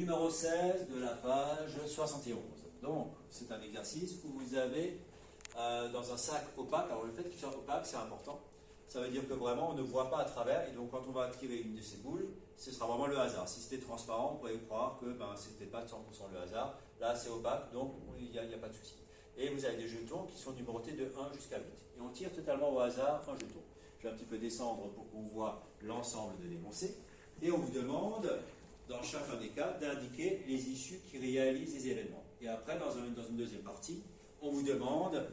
numéro 16 de la page 71. Donc, c'est un exercice où vous avez dans un sac opaque, alors le fait qu'il soit opaque, c'est important. Ça veut dire que vraiment, on ne voit pas à travers, et donc quand on va tirer une de ces boules, ce sera vraiment le hasard. Si c'était transparent, on pourrait croire que c'était pas 100% le hasard. Là, c'est opaque, donc il n'y a pas de souci. Et vous avez des jetons qui sont numérotés de 1 jusqu'à 8. Et on tire totalement au hasard un jeton. Je vais un petit peu descendre pour qu'on voit l'ensemble de l'énoncé. Et on vous demande, dans chacun des cas, d'indiquer les issues qui réalisent les événements. Et après, dans une deuxième partie, on vous demande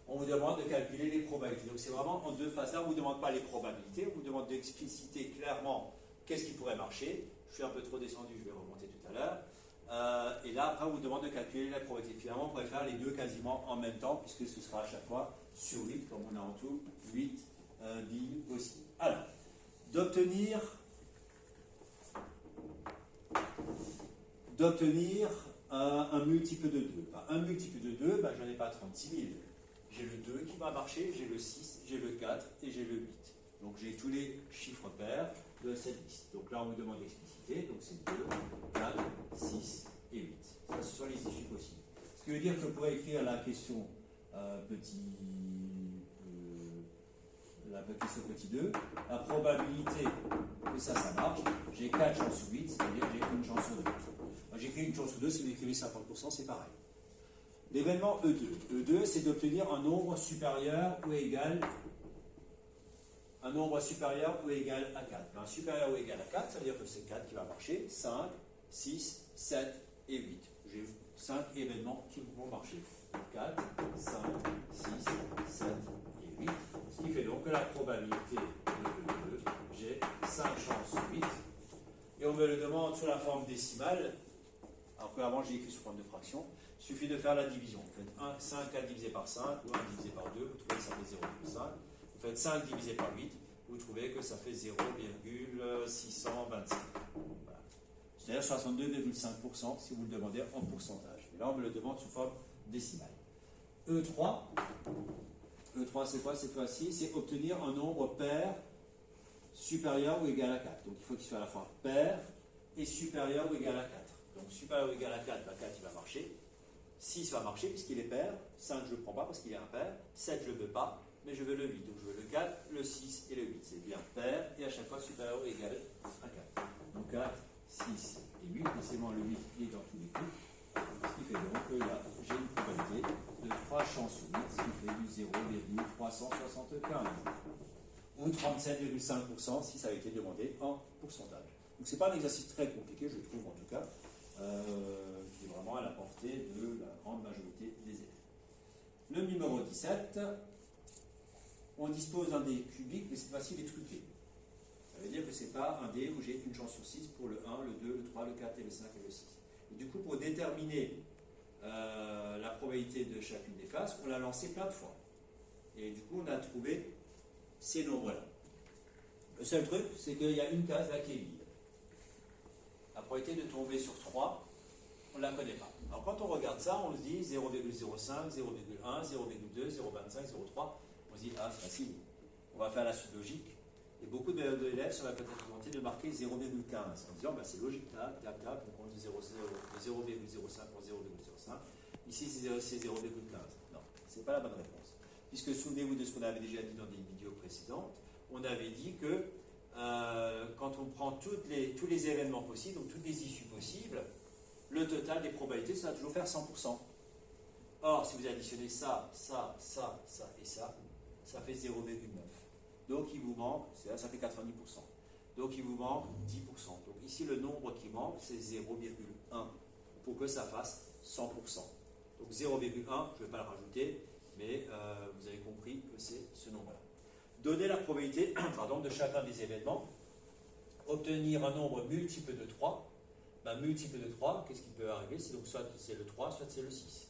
de calculer les probabilités. Donc c'est vraiment en deux phases. Là, on ne vous demande pas les probabilités, on vous demande d'expliciter clairement qu'est-ce qui pourrait marcher. Je suis un peu trop descendu, je vais remonter tout à l'heure. Et là, après, on vous demande de calculer la probabilité. Finalement, on pourrait faire les deux quasiment en même temps, puisque ce sera à chaque fois sur 8, comme on a en tout 8 billes possibles. Alors, d'obtenir un multiple de 2. Un multiple de 2, je n'en ai pas 36 000. J'ai le 2 qui va marcher, j'ai le 6, j'ai le 4 et j'ai le 8. Donc j'ai tous les chiffres pairs de cette liste. Donc là, on me demande d'expliciter. Donc c'est 2, 4, 6 et 8. Ça, ce sont les issues possibles. Ce qui veut dire que pour écrire la question petit 2, la probabilité que ça marche, j'ai 4 chances sur 8, c'est-à-dire que j'ai une chance sur 2. J'écris une chance sur 2, si vous écrivez 50%, c'est pareil. L'événement E2. E2, c'est d'obtenir un nombre supérieur ou égal à 4. Un supérieur ou égal à 4, ça veut dire que c'est 4 qui va marcher. 5, 6, 7 et 8. J'ai 5 événements qui vont marcher. 4, 5, 6, 7 et 8. Ce qui fait donc que la probabilité de E2, j'ai 5 chances sur 8. Et on me le demande sous la forme décimale. Alors que avant j'ai écrit sous forme de fraction. Il suffit de faire la division. Vous faites 5 divisé par 5 ou 1 divisé par 2, vous trouvez que ça fait 0,5. Vous faites 5 divisé par 8, vous trouvez que ça fait 0,625. Voilà. C'est-à-dire 62,5% si vous le demandez en pourcentage. Et là, on me le demande sous forme décimale. E3, c'est quoi cette fois-ci? C'est obtenir un nombre pair supérieur ou égal à 4. Donc il faut qu'il soit à la fois pair et supérieur ou égal à 4. Donc supérieur ou égal à 4, 4 il va marcher. 6 va marcher puisqu'il est pair. 5 je ne le prends pas parce qu'il est impair. 7 je ne veux pas, mais je veux le 8. Donc je veux le 4, le 6 et le 8. C'est bien pair et à chaque fois supérieur ou égal à 4. Donc 4, 6 et 8. Décidément le 8 est dans tous les coups. Ce qui fait donc que là j'ai une probabilité de 3 chances sur 8, ce qui fait du 0,375. Ou 37,5% si ça avait été demandé en pourcentage. Donc ce n'est pas un exercice très compliqué, je trouve en tout cas, qui est vraiment à la portée de la grande majorité des élèves. Le numéro 17, on dispose d'un dé cubique, mais cette fois-ci il est truqué. Ça veut dire que ce n'est pas un dé où j'ai une chance sur 6 pour le 1, le 2, le 3, le 4 et le 5 et le 6. Et du coup, pour déterminer la probabilité de chacune des faces, on l'a lancé plein de fois. Et du coup, on a trouvé ces nombres-là. Le seul truc, c'est qu'il y a une case là qui est vide. La probabilité de tomber sur 3, on ne la connaît pas. Alors quand on regarde ça, on se dit 0,05, 0,1, 0,2, 0,25, 0,3. On se dit, ah, c'est facile. On va faire la suite logique. Et beaucoup d'élèves seraient peut-être tentés de marquer 0,15 en disant, c'est logique, tac, tac, tac, on compte de 0,05 pour 0,05. Ici, c'est 0,15. Non, ce n'est pas la bonne réponse. Puisque souvenez-vous de ce qu'on avait déjà dit dans des vidéos précédentes, on avait dit que quand on prend tous les événements possibles, donc toutes les issues possibles, le total des probabilités, ça va toujours faire 100%. Or, si vous additionnez ça, ça, ça, ça et ça, ça fait 0,9. Donc il vous manque, ça fait 90%. Donc il vous manque 10%. Donc ici, le nombre qui manque, c'est 0,1 pour que ça fasse 100%. Donc 0,1, je ne vais pas le rajouter, mais vous avez compris que c'est ce nombre-là. Donner la probabilité de chacun des événements, obtenir un nombre multiple de 3. Multiple de 3, qu'est-ce qui peut arriver? C'est donc soit c'est le 3, soit c'est le 6.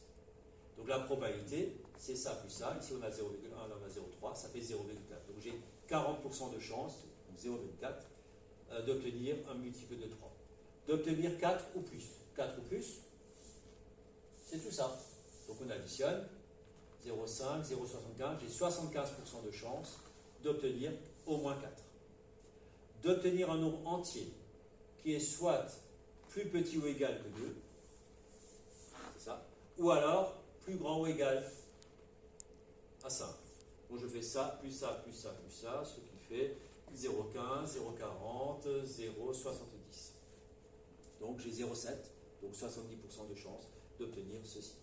Donc la probabilité, c'est ça plus ça. Ici on a 0,1, là on a 0,3, ça fait 0,4. Donc j'ai 40% de chance, donc 0,4, d'obtenir un multiple de 3. D'obtenir 4 ou plus. 4 ou plus, c'est tout ça. Donc on additionne 0,5, 0,75, j'ai 75% de chance d'obtenir au moins 4. D'obtenir un nombre entier, qui est soit plus petit ou égal que 2, c'est ça, ou alors plus grand ou égal à 5. Donc je fais ça, plus ça, plus ça, plus ça, ce qui fait 0,15, 0,40, 0,70. Donc j'ai 0,7, donc 70% de chance d'obtenir ceci.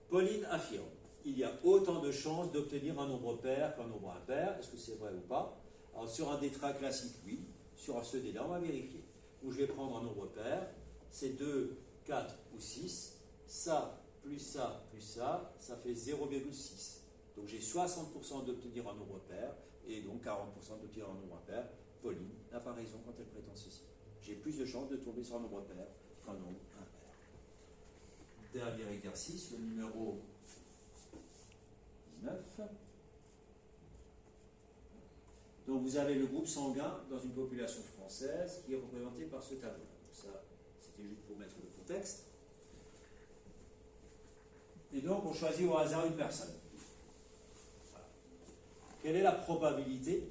Pauline affirme, il y a autant de chances d'obtenir un nombre pair qu'un nombre impair. Est-ce que c'est vrai ou pas? Alors sur un détra classique, oui. Sur un CED-là, on va vérifier. Donc je vais prendre un nombre pair, c'est 2, 4 ou 6. Ça, plus ça, plus ça, ça fait 0,6. Donc j'ai 60% d'obtenir un nombre pair et donc 40% d'obtenir un nombre impair. Pauline n'a pas raison quand elle prétend ceci. J'ai plus de chances de tomber sur un nombre pair qu'un nombre impair. Dernier exercice, le numéro 19. Donc vous avez le groupe sanguin dans une population française qui est représenté par ce tableau. Donc ça, c'était juste pour mettre le contexte. Et donc on choisit au hasard une personne. Voilà. Quelle est la probabilité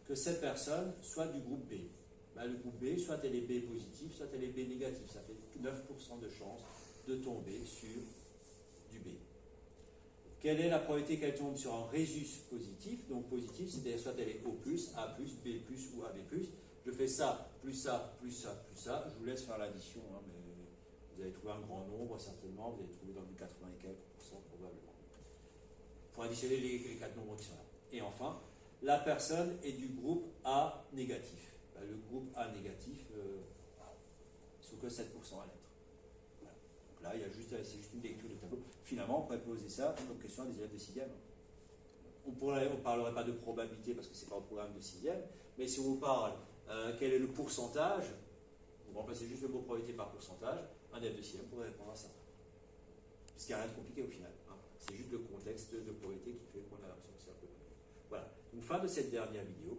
que cette personne soit du groupe B? Ben, le groupe B, soit elle est B positive, soit elle est B négative. Ça fait 9% de chance de tomber sur du B. Quelle est la probabilité qu'elle tombe sur un résus positif? Donc positif, c'est-à-dire soit elle est O+, A+, B+, ou AB+. Je fais ça, plus ça, plus ça, plus ça. Je vous laisse faire l'addition, hein, mais vous allez trouver un grand nombre, certainement. Vous allez trouver dans du 80 et quelques % probablement. Pour additionner les 4 nombres qui sont là. Et enfin, la personne est du groupe A négatif. Ben, le groupe A négatif, ils sont que 7% à l'être. Là, c'est juste une lecture de tableau. Finalement, on pourrait poser ça comme question à des élèves de 6e. On ne parlerait pas de probabilité parce que ce n'est pas un programme de 6e, mais si on vous parle quel est le pourcentage, vous remplacez juste le mot probabilité par pourcentage, un élève de 6e pourrait répondre à ça. Parce qu'il n'y a rien de compliqué au final. Hein. C'est juste le contexte de probabilité qui fait qu'on a l'impression que c'est un peu compliqué. Voilà. Donc, fin de cette dernière vidéo.